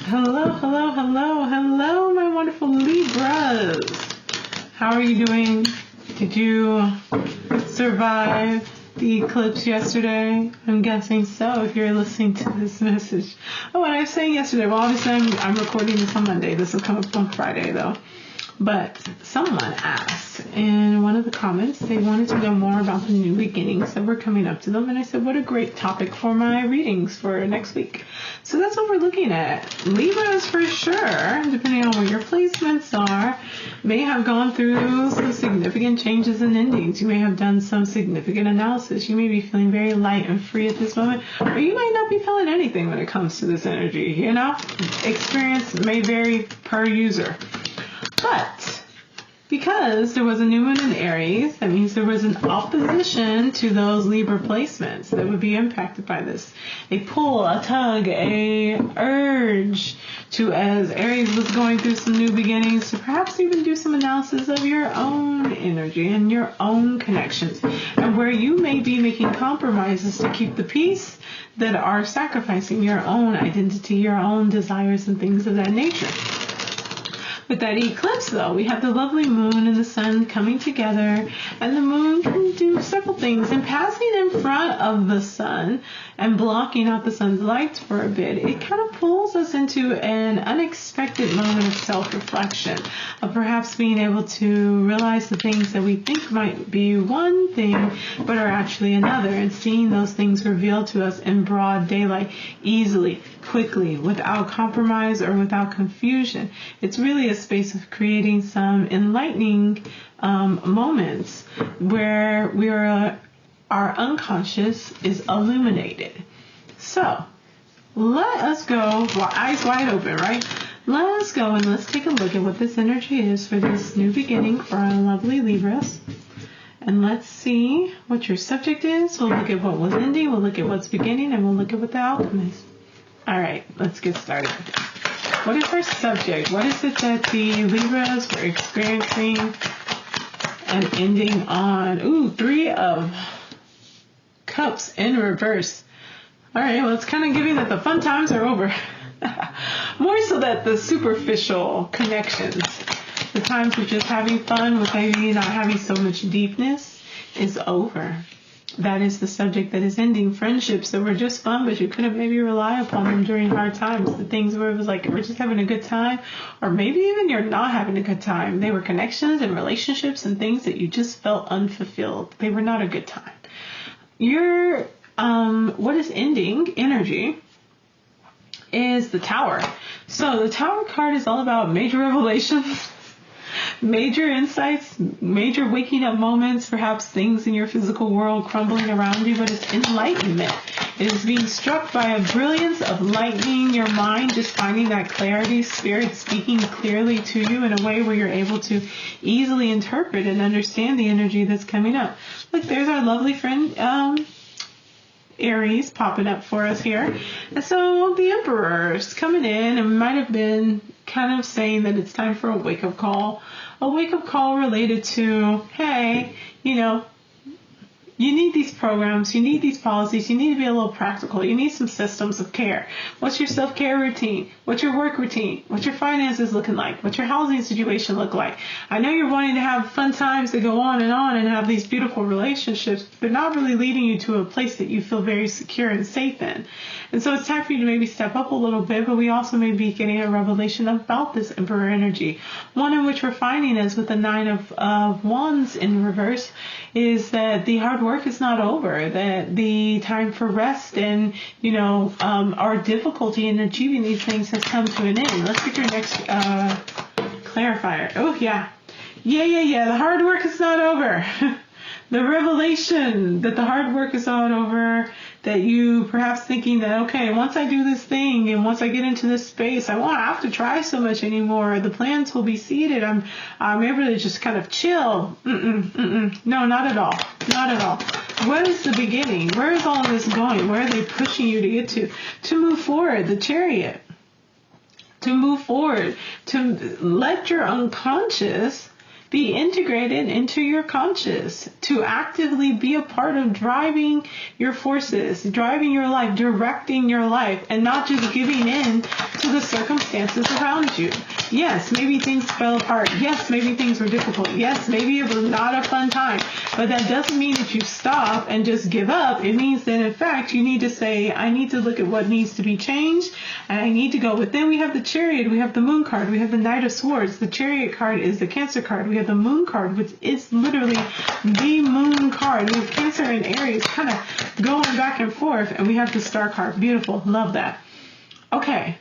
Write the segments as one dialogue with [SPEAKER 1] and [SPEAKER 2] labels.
[SPEAKER 1] Hello, hello, hello, hello, my wonderful Libras. How are you doing? Did you survive the eclipse yesterday? I'm guessing so if you're listening to this message. Oh, and I was saying yesterday, well, obviously I'm recording this on Monday. This will come up on Friday, though. But someone asked in one of the comments, they wanted to know more about the new beginnings that were coming up to them. And I said, what a great topic for my readings for next week. So that's what we're looking at. Libras, for sure, depending on where your placements are, may have gone through some significant changes and endings. You may have done some significant analysis. You may be feeling very light and free at this moment, or you might not be feeling anything when it comes to this energy. You know, experience may vary per user. But because there was a new moon in Aries, that means there was an opposition to those Libra placements that would be impacted by this. A pull, a tug, a urge to, as Aries was going through some new beginnings, to perhaps even do some analysis of your own energy and your own connections, and where you may be making compromises to keep the peace that are sacrificing your own identity, your own desires, and things of that nature. With that eclipse, though, we have the lovely moon and the sun coming together, and the moon can do several things. And passing in front of the sun and blocking out the sun's light for a bit, it kind of pulls us into an unexpected moment of self-reflection, of perhaps being able to realize the things that we think might be one thing, but are actually another, and seeing those things revealed to us in broad daylight, easily, quickly, without compromise or without confusion. It's really a space of creating some enlightening moments where our unconscious is illuminated. So let us go, eyes wide open, right? Let us go and let's take a look at what this energy is for this new beginning for our lovely Libras. And let's see what your subject is. We'll look at what was ending, we'll look at what's beginning, and we'll look at what the outcome is. All right, let's get started. What is our subject? What is it that the Libras were experiencing and ending on? Ooh, 3 of Cups in reverse. All right, well, it's kind of giving that the fun times are over. More so that the superficial connections, the times of just having fun with maybe not having so much deepness, is over. That is the subject that is ending. Friendships that were just fun, but you couldn't maybe rely upon them during hard times. The things where it was like, we're just having a good time, or maybe even you're not having a good time. They were connections and relationships and things that you just felt unfulfilled. They were not a good time. Your, what is ending energy is the Tower. So the Tower card is all about major revelations, major insights, major waking up moments, perhaps things in your physical world crumbling around you, but it's enlightenment. It is being struck by a brilliance of lightening your mind, just finding that clarity, spirit speaking clearly to you in a way where you're able to easily interpret and understand the energy that's coming up. Look, there's our lovely friend, Aries popping up for us here. And so the Emperor is coming in, and we might have been kind of saying that it's time for a wake-up call. A wake-up call related to, hey, you know, you need these programs, you need these policies, you need to be a little practical, you need some systems of care. What's your self-care routine? What's your work routine? What's your finances looking like? What's your housing situation look like? I know you're wanting to have fun times that go on and have these beautiful relationships, but not really leading you to a place that you feel very secure and safe in. And so it's time for you to maybe step up a little bit, but we also may be getting a revelation about this Emperor energy. One in which we're finding is with the 9 of Wands in reverse is that the hard work is not over, that the time for rest and, you know, our difficulty in achieving these things has come to an end. Let's get your next clarifier. Oh, yeah. Yeah. The hard work is not over. The revelation that the hard work is not over, that you perhaps thinking that, okay, once I do this thing and once I get into this space, I won't have to try so much anymore. The plans will be seated. I'm able to just kind of chill. No, not at all. Not at all. What is the beginning? Where is all this going? Where are they pushing you to get to? To move forward, the Chariot. To move forward, to let your unconscious be integrated into your conscious, to actively be a part of driving your forces, driving your life, directing your life, and not just giving in to the circumstances around you. Yes, maybe things fell apart. Yes, maybe things were difficult. Yes, maybe it was not a fun time. But that doesn't mean that you stop and just give up. It means that, in fact, you need to say, I need to look at what needs to be changed, and I need to go within. We have the Chariot, we have the Moon card, we have the Knight of Swords. The Chariot card is the Cancer card. We have the Moon card, which is literally the Moon card. We have Cancer and Aries kind of going back and forth, and we have the Star card. Beautiful. Love that. Okay.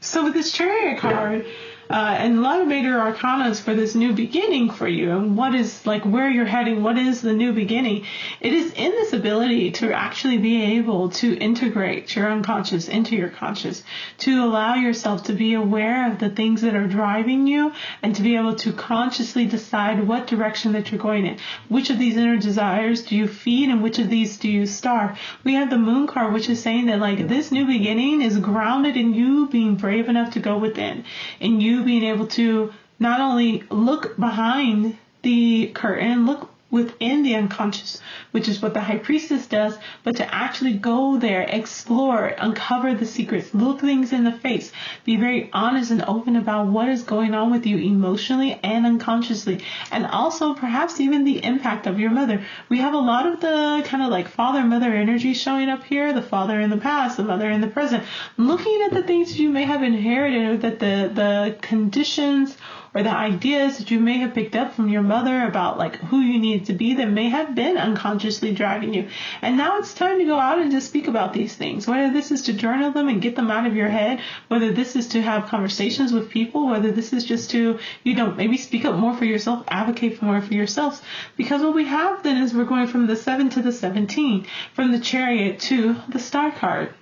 [SPEAKER 1] So with this Chariot card, and a lot of major arcanas for this new beginning for you, and what is, like, where you're heading, what is the new beginning, it is in this ability to actually be able to integrate your unconscious into your conscious, to allow yourself to be aware of the things that are driving you, and to be able to consciously decide what direction that you're going in. Which of these inner desires do you feed, and which of these do you starve? We have the Moon card, which is saying that, like, this new beginning is grounded in you being brave enough to go within, in you being able to not only look behind the curtain, look within the unconscious, which is what the High Priestess does, but to actually go there, explore, uncover the secrets, look things in the face, be very honest and open about what is going on with you emotionally and unconsciously, and also perhaps even the impact of your mother. We have a lot of the kind of like father-mother energy showing up here, the father in the past, the mother in the present, looking at the things that you may have inherited, or that the conditions or the ideas that you may have picked up from your mother about, like, who you needed to be, that may have been unconsciously driving you. And now it's time to go out and just speak about these things, whether this is to journal them and get them out of your head, whether this is to have conversations with people, whether this is just to, maybe speak up more for yourself, advocate for more for yourselves. Because what we have then is we're going from the 7 to the 17, from the Chariot to the Star card.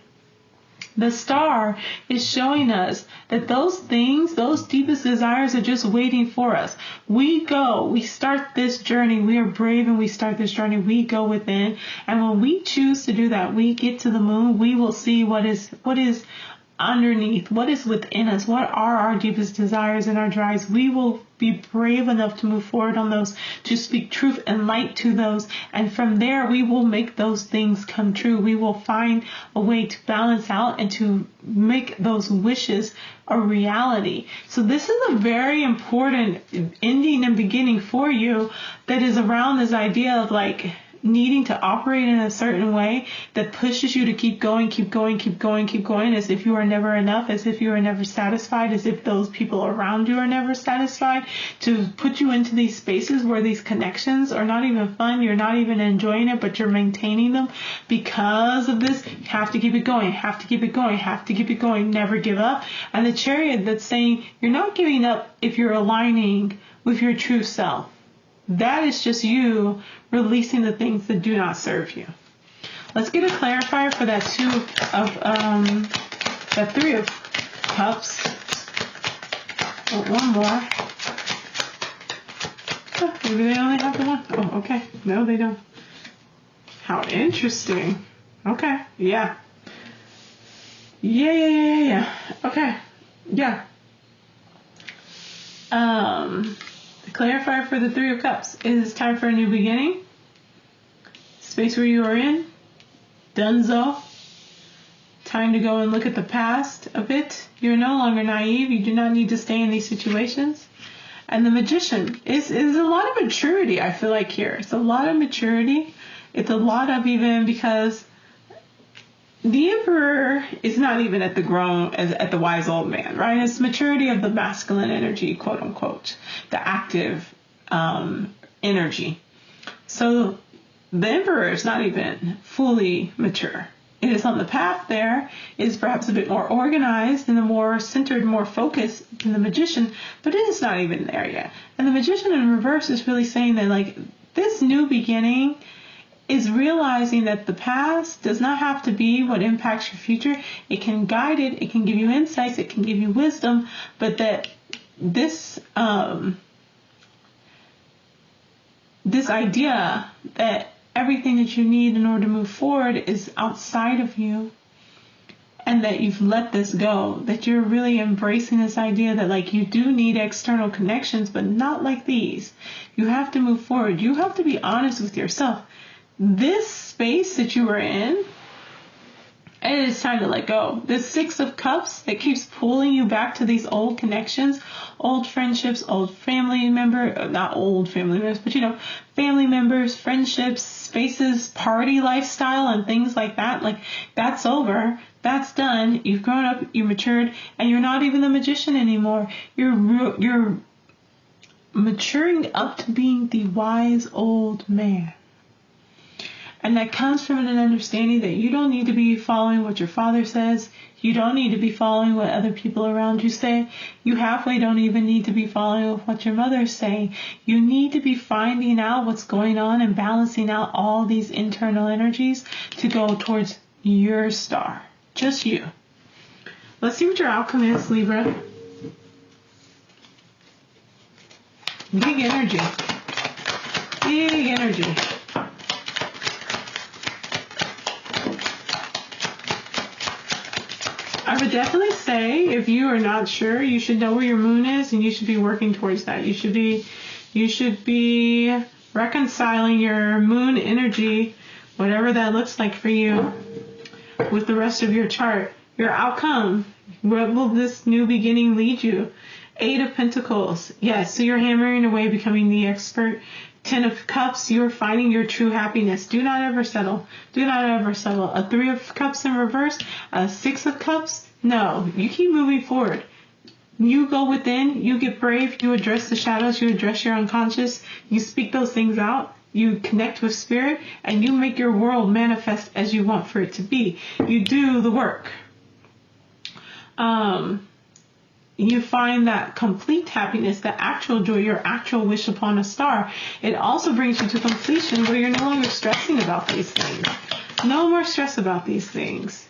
[SPEAKER 1] The Star is showing us that those things, those deepest desires, are just waiting for us. We go, we start this journey, we are brave and we start this journey, we go within, and when we choose to do that, we get to the moon, we will see what is underneath, what is within us, what are our deepest desires and our drives. We will be brave enough to move forward on those, to speak truth and light to those, and from there we will make those things come true. We will find a way to balance out and to make those wishes a reality. So this is a very important ending and beginning for you, that is around this idea of, like, needing to operate in a certain way that pushes you to keep going, as if you are never enough, as if you are never satisfied, as if those people around you are never satisfied, to put you into these spaces where these connections are not even fun, you're not even enjoying it, but you're maintaining them because of this. You have to keep it going, never give up. And the Chariot that's saying you're not giving up if you're aligning with your true self. That is just you releasing the things that do not serve you. Let's get a clarifier for that that 3 of Cups. Oh, one more. Oh, maybe they only have the one. Oh, okay. No, they don't. How interesting. Okay. Yeah. Yeah. Okay. Yeah. The clarifier for the 3 of Cups is time for a new beginning. Space where you are in. Donezo. Time to go and look at the past a bit. You're no longer naive. You do not need to stay in these situations. And the Magician is a lot of maturity, I feel like, here. It's a lot of maturity. It's a lot of, even because the Emperor is not even at the wise old man, right? It's maturity of the masculine energy, quote unquote, the active energy. So the Emperor is not even fully mature. It is on the path there. It is perhaps a bit more organized and more centered, more focused than the Magician, but it is not even there yet. And the Magician in reverse is really saying that, like, this new beginning is realizing that the past does not have to be what impacts your future. It can guide it, it can give you insights, it can give you wisdom, but that this idea that everything that you need in order to move forward is outside of you, and that you've let this go, that you're really embracing this idea that like you do need external connections, but not like these. You have to move forward. You have to be honest with yourself. This space that you are in, it is time to let go. This Six of Cups that keeps pulling you back to these old connections, old friendships, old family member, not old family members, but family members, friendships, spaces, party lifestyle, and things like that. Like, that's over. That's done. You've grown up, you matured, and you're not even the magician anymore. You're maturing up to being the wise old man. And that comes from an understanding that you don't need to be following what your father says. You don't need to be following what other people around you say. You halfway don't even need to be following what your mother's saying. You need to be finding out what's going on and balancing out all these internal energies to go towards your star. Just you. Let's see what your outcome is, Libra. Big energy. Big energy. I would definitely say, if you are not sure, you should know where your moon is, and you should be working towards that. You should be reconciling your moon energy, whatever that looks like for you, with the rest of your chart. Your outcome. Where will this new beginning lead you? 8 of Pentacles. Yes, so you're hammering away, becoming the expert. 10 of Cups, you're finding your true happiness. Do not ever settle. Do not ever settle. A 3 of Cups in reverse. A 6 of Cups. No, you keep moving forward. You go within. You get brave. You address the shadows. You address your unconscious. You speak those things out. You connect with spirit. And you make your world manifest as you want for it to be. You do the work. You find that complete happiness, the actual joy, your actual wish upon a star. It also brings you to completion where you're no longer stressing about these things. No more stress about these things.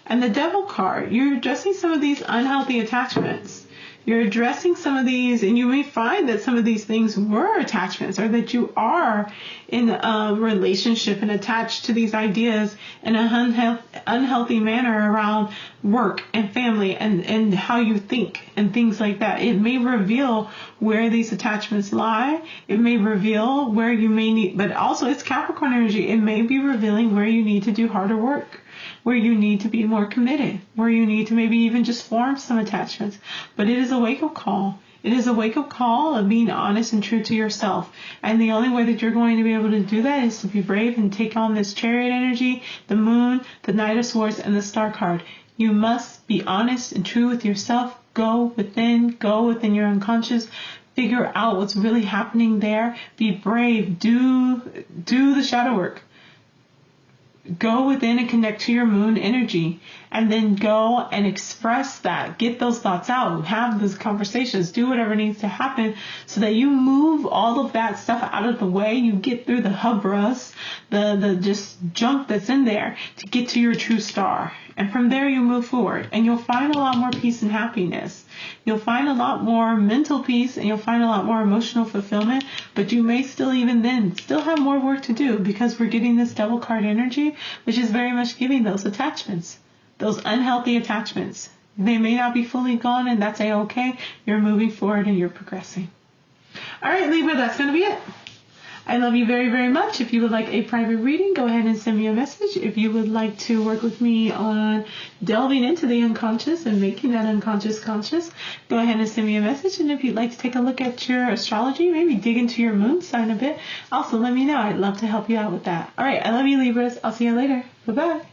[SPEAKER 1] And the Devil card, you're addressing some of these unhealthy attachments. You're addressing some of these, and you may find that some of these things were attachments, or that you are in a relationship and attached to these ideas in an unhealthy manner around work and family and how you think and things like that. It may reveal where these attachments lie. It may reveal where you may need, but also it's Capricorn energy. It may be revealing where you need to do harder work, where you need to be more committed, where you need to maybe even just form some attachments. But it is a wake-up call. It is a wake-up call of being honest and true to yourself. And the only way that you're going to be able to do that is to be brave and take on this Chariot energy, the Moon, the Knight of Swords, and the Star card. You must be honest and true with yourself. Go within your unconscious. Figure out what's really happening there. Be brave. Do the shadow work. Go within and connect to your moon energy, and then go and express that. Get those thoughts out. Have those conversations. Do whatever needs to happen so that you move all of that stuff out of the way. You get through the hubris, the just junk that's in there to get to your true star. And from there you move forward, and you'll find a lot more peace and happiness. You'll find a lot more mental peace, and you'll find a lot more emotional fulfillment, but you may still have more work to do, because we're getting this Devil card energy, which is very much giving those attachments, those unhealthy attachments. They may not be fully gone, and that's a-okay. You're moving forward and you're progressing. All right, Libra, that's going to be it. I love you very, very much. If you would like a private reading, go ahead and send me a message. If you would like to work with me on delving into the unconscious and making that unconscious conscious, go ahead and send me a message. And if you'd like to take a look at your astrology, maybe dig into your moon sign a bit, also let me know. I'd love to help you out with that. All right, I love you, Libras. I'll see you later. Bye-bye.